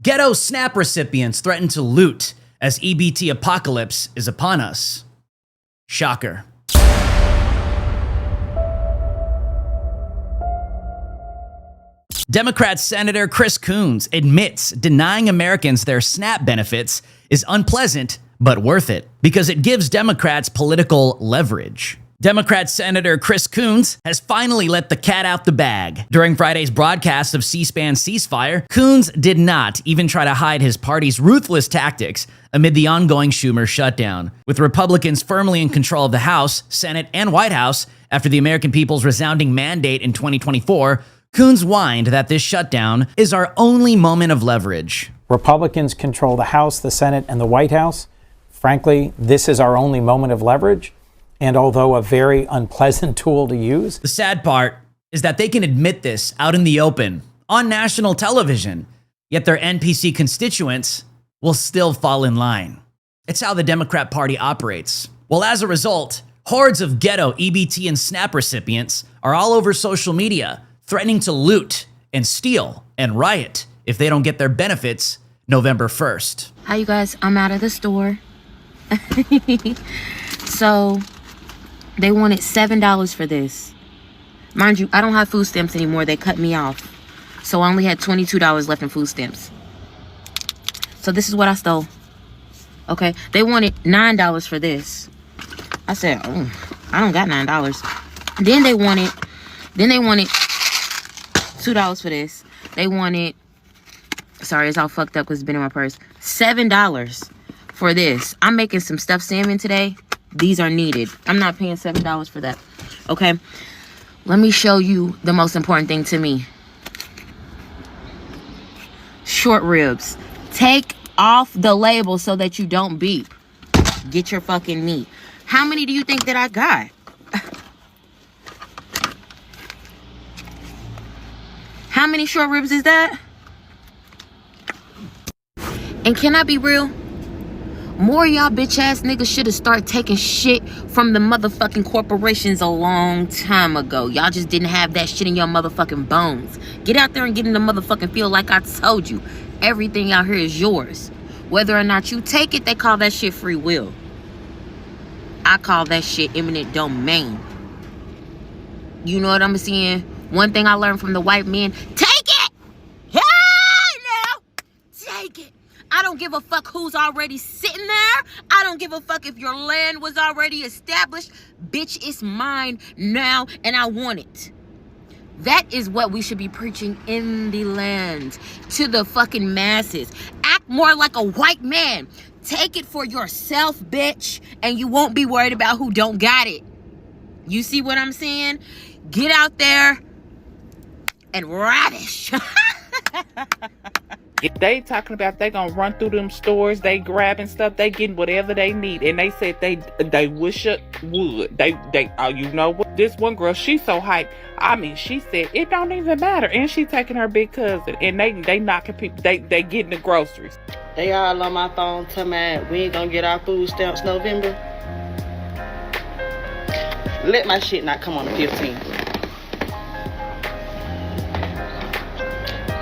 Ghetto SNAP recipients threaten to loot as EBT apocalypse is upon us. Shocker. Democrat Senator Chris Coons admits denying Americans their SNAP benefits is unpleasant but worth it because it gives Democrats political leverage. Democrat Senator Chris Coons has finally let the cat out the bag. During Friday's broadcast of C-SPAN Ceasefire, Coons did not even try to hide his party's ruthless tactics amid the ongoing Schumer shutdown. With Republicans firmly in control of the House, Senate, and White House after the American people's resounding mandate in 2024, Coons whined that this shutdown is our only moment of leverage. Republicans control the House, the Senate, and the White House. Frankly, this is our only moment of leverage. And although a very unpleasant tool to use. The sad part is that they can admit this out in the open, on national television, yet their NPC constituents will still fall in line. It's how the Democrat Party operates. Well, as a result, hordes of ghetto EBT and SNAP recipients are all over social media, threatening to loot and steal and riot if they don't get their benefits November 1st. Hi, you guys. I'm out of the store. So they wanted $7 for this. Mind you, I don't have food stamps anymore. They cut me off. So I only had $22 left in food stamps. So this is what I stole. Okay. They wanted $9 for this. I said, oh, I don't got $9. Then they wanted $2 for this. They wanted, sorry, it's all fucked up because it's been in my purse. $7 for this. I'm making some stuffed salmon today. These are needed. I'm not paying $7 for that. Okay. Let me show you the most important thing to me. Short ribs. Take off the label so that you don't beep. Get your fucking meat. How many do you think that I got? How many short ribs is that? And can I be real? More y'all bitch ass niggas should have started taking shit from the motherfucking corporations a long time ago. Y'all just didn't have that shit in your motherfucking bones. Get out there and get in the motherfucking field like I told you. Everything out here is yours. Whether or not you take it, they call that shit free will. I call that shit eminent domain. You know what I'm saying? One thing I learned from the white men, take it! Hey now! Take it! I don't give a fuck who's already sitting there. I don't give a fuck if your land was already established. Bitch, it's mine now and I want it. That is what we should be preaching in the land to the fucking masses. Act more like a white man. Take it for yourself, bitch, and you won't be worried about who don't got it. You see what I'm saying? Get out there and ravish. If they talking about they gonna run through them stores, they grabbing stuff, they getting whatever they need, and they said they wish it would. They you know what? This one girl, she's so hyped. I mean, she said it don't even matter, and she taking her big cousin, and they knocking people. They getting the groceries. They all on my phone telling me we ain't gonna get our food stamps November. Let my shit not come on the 15th.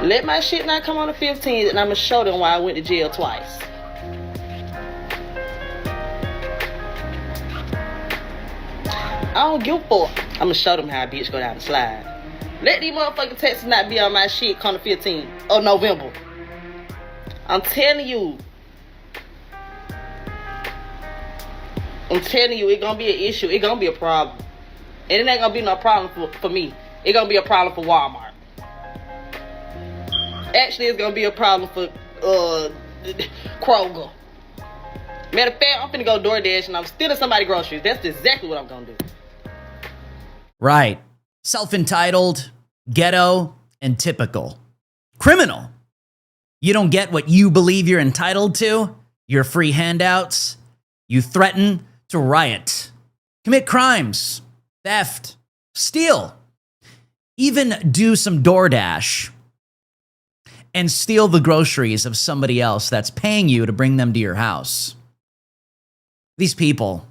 Let my shit not come on the 15th, and I'm gonna show them why I went to jail twice. I don't give a fuck. I'm gonna show them how a bitch go down the slide. Let these motherfucking taxes not be on my shit come the 15th of November. I'm telling you. It's gonna be an issue. It's gonna be a problem. And it ain't gonna be no problem for me. It's gonna be a problem for Walmart. Actually, it's gonna be a problem for Kroger. Matter of fact, I'm finna go DoorDash and I'm stealing somebody's groceries. That's exactly what I'm gonna do. Right. Self-entitled, ghetto, and typical. Criminal. You don't get what you believe you're entitled to, your free handouts. You threaten to riot, commit crimes, theft, steal, even do some DoorDash and steal the groceries of somebody else that's paying you to bring them to your house. These people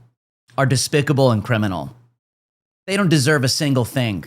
are despicable and criminal. They don't deserve a single thing.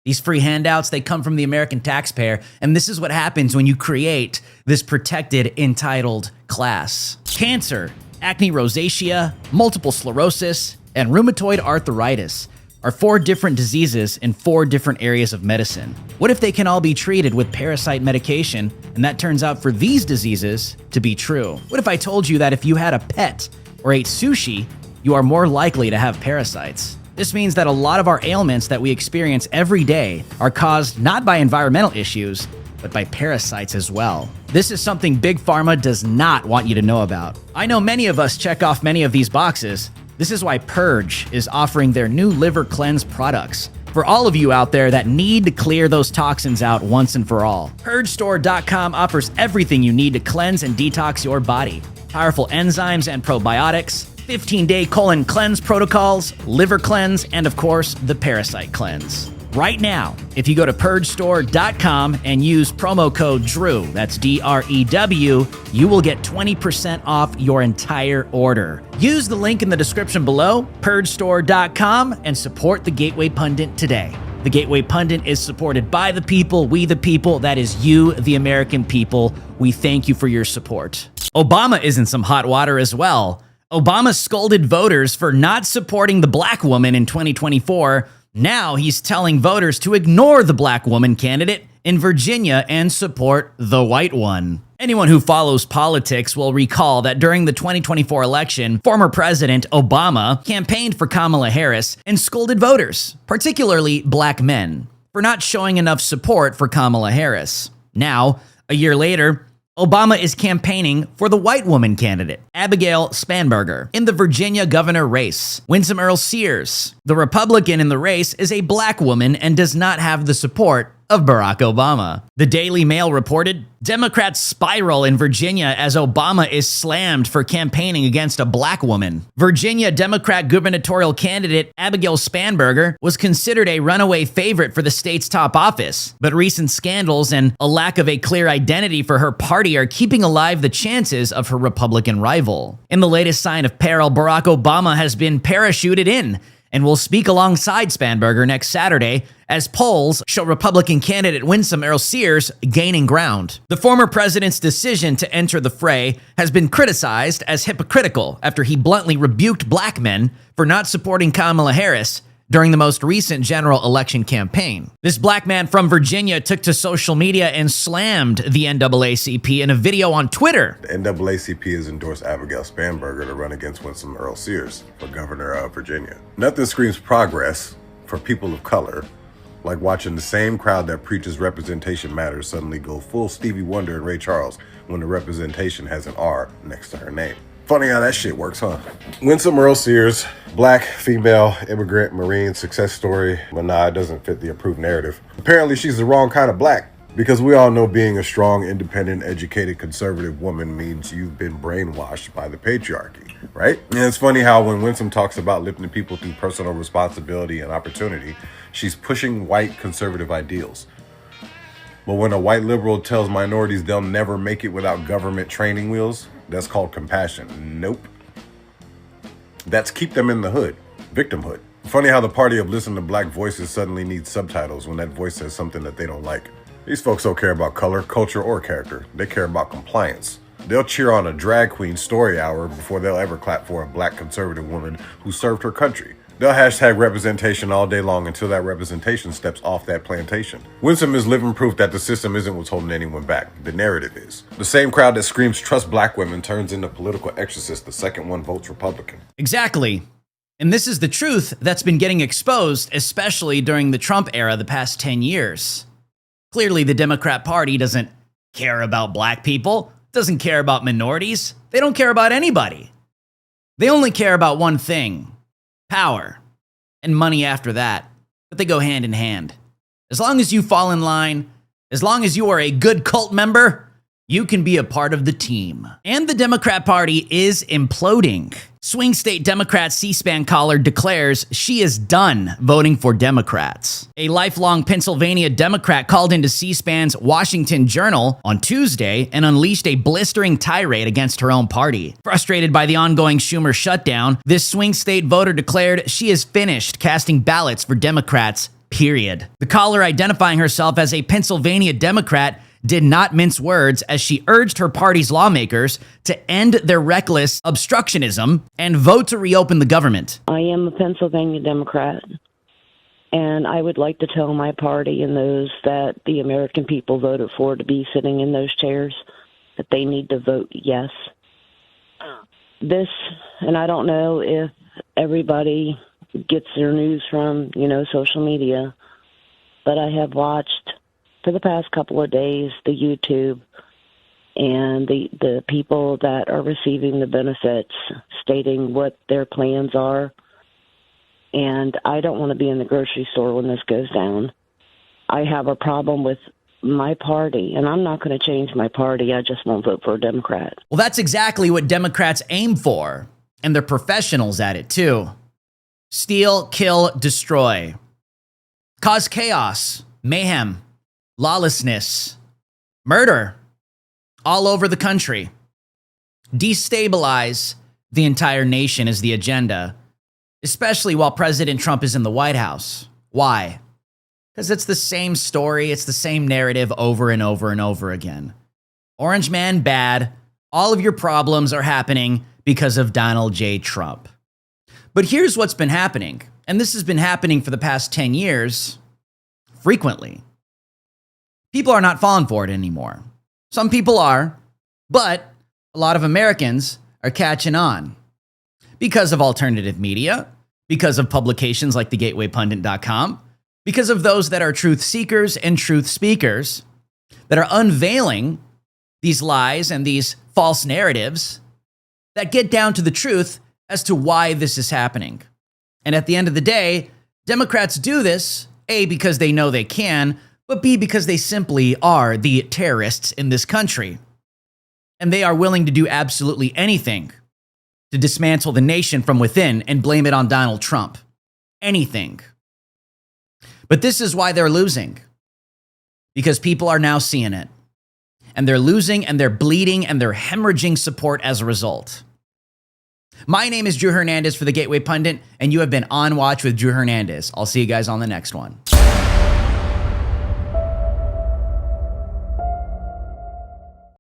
These free handouts, they come from the American taxpayer, and this is what happens when you create this protected, entitled class. Cancer, acne rosacea, multiple sclerosis, and rheumatoid arthritis are 4 different diseases in 4 different areas of medicine. What if they can all be treated with parasite medication, and that turns out for these diseases to be true? What if I told you that if you had a pet or ate sushi, you are more likely to have parasites? This means that a lot of our ailments that we experience every day are caused not by environmental issues, but by parasites as well. This is something Big Pharma does not want you to know about. I know many of us check off many of these boxes. This is why Purge is offering their new Liver Cleanse products for all of you out there that need to clear those toxins out once and for all. PurgeStore.com offers everything you need to cleanse and detox your body. Powerful enzymes and probiotics, 15-day colon cleanse protocols, liver cleanse, and of course, the parasite cleanse. Right now, if you go to PurgeStore.com and use promo code DREW, that's D-R-E-W, you will get 20% off your entire order. Use the link in the description below, PurgeStore.com, and support the Gateway Pundit today. The Gateway Pundit is supported by the people, we the people, that is you, the American people. We thank you for your support. Obama is in some hot water as well. Obama scolded voters for not supporting the black woman in 2024. Now he's telling voters to ignore the black woman candidate in Virginia and support the white one. Anyone who follows politics will recall that during the 2024 election, former President Obama campaigned for Kamala Harris and scolded voters, particularly black men, for not showing enough support for Kamala Harris. Now, a year later, Obama is campaigning for the white woman candidate, Abigail Spanberger, in the Virginia governor race. Winsome Earl Sears, the Republican in the race, is a black woman and does not have the support of Barack Obama. The Daily Mail reported, Democrats spiral in Virginia as Obama is slammed for campaigning against a black woman. Virginia Democrat gubernatorial candidate Abigail Spanberger was considered a runaway favorite for the state's top office, but recent scandals and a lack of a clear identity for her party are keeping alive the chances of her Republican rival. In the latest sign of peril, Barack Obama has been parachuted in and will speak alongside Spanberger next Saturday as polls show Republican candidate Winsome Earl Sears gaining ground. The former president's decision to enter the fray has been criticized as hypocritical after he bluntly rebuked black men for not supporting Kamala Harris during the most recent general election campaign. This black man from Virginia took to social media and slammed the NAACP in a video on Twitter. The NAACP has endorsed Abigail Spanberger to run against Winsome Earl Sears for governor of Virginia. Nothing screams progress for people of color like watching the same crowd that preaches representation matters suddenly go full Stevie Wonder and Ray Charles when the representation has an R next to her name. Funny how that shit works, huh? Winsome Earl Sears, black, female, immigrant, Marine, success story. But nah, it doesn't fit the approved narrative. Apparently she's the wrong kind of black, because we all know being a strong, independent, educated, conservative woman means you've been brainwashed by the patriarchy, right? And it's funny how when Winsome talks about lifting people through personal responsibility and opportunity, she's pushing white conservative ideals. But when a white liberal tells minorities they'll never make it without government training wheels, that's called compassion. Nope. That's keep them in the hood. Victimhood. Funny how the party of listen to black voices suddenly needs subtitles when that voice says something that they don't like. These folks don't care about color, culture, or character. They care about compliance. They'll cheer on a drag queen story hour before they'll ever clap for a black conservative woman who served her country. They'll hashtag representation all day long until that representation steps off that plantation. Winsome is living proof that the system isn't what's holding anyone back. The narrative is. The same crowd that screams trust black women turns into political exorcist the second one votes Republican. Exactly. And this is the truth that's been getting exposed, especially during the Trump era the past 10 years. Clearly, the Democrat Party doesn't care about black people, doesn't care about minorities. They don't care about anybody. They only care about one thing: power, and money after that, but they go hand in hand. As long as you fall in line, as long as you are a good cult member, you can be a part of the team. And the Democrat Party is imploding. Swing state Democrat C-SPAN caller declares she is done voting for Democrats. A lifelong Pennsylvania Democrat called into C-SPAN's Washington Journal on Tuesday and unleashed a blistering tirade against her own party. Frustrated by the ongoing Schumer shutdown, this swing state voter declared she is finished casting ballots for Democrats period. The caller, identifying herself as a Pennsylvania Democrat, did not mince words as she urged her party's lawmakers to end their reckless obstructionism and vote to reopen the government. I am a Pennsylvania Democrat, and I would like to tell my party and those that the American people voted for to be sitting in those chairs that they need to vote yes. This, and I don't know if everybody gets their news from, social media, but I have watched for the past couple of days the YouTube and the people that are receiving the benefits stating what their plans are. And I don't want to be in the grocery store when this goes down. I have a problem with my party, and I'm not going to change my party. I just won't vote for a Democrat. Well, that's exactly what Democrats aim for, and they're professionals at it too. Steal, kill, destroy. Cause chaos, mayhem, lawlessness, murder all over the country. Destabilize the entire nation is the agenda, especially while President Trump is in the White House. Why? Because it's the same story, it's the same narrative over and over and over again. Orange man bad, all of your problems are happening because of Donald J. Trump. But here's what's been happening, and this has been happening for the past 10 years, frequently. People are not falling for it anymore. Some people are, but a lot of Americans are catching on because of alternative media, because of publications like thegatewaypundit.com, because of those that are truth seekers and truth speakers that are unveiling these lies and these false narratives that get down to the truth as to why this is happening. And at the end of the day, Democrats do this, A, because they know they can, but B, because they simply are the terrorists in this country. And they are willing to do absolutely anything to dismantle the nation from within and blame it on Donald Trump. Anything. But this is why they're losing. Because people are now seeing it. And they're losing and they're bleeding and they're hemorrhaging support as a result. My name is Drew Hernandez for The Gateway Pundit, and you have been on Watch with Drew Hernandez. I'll see you guys on the next one.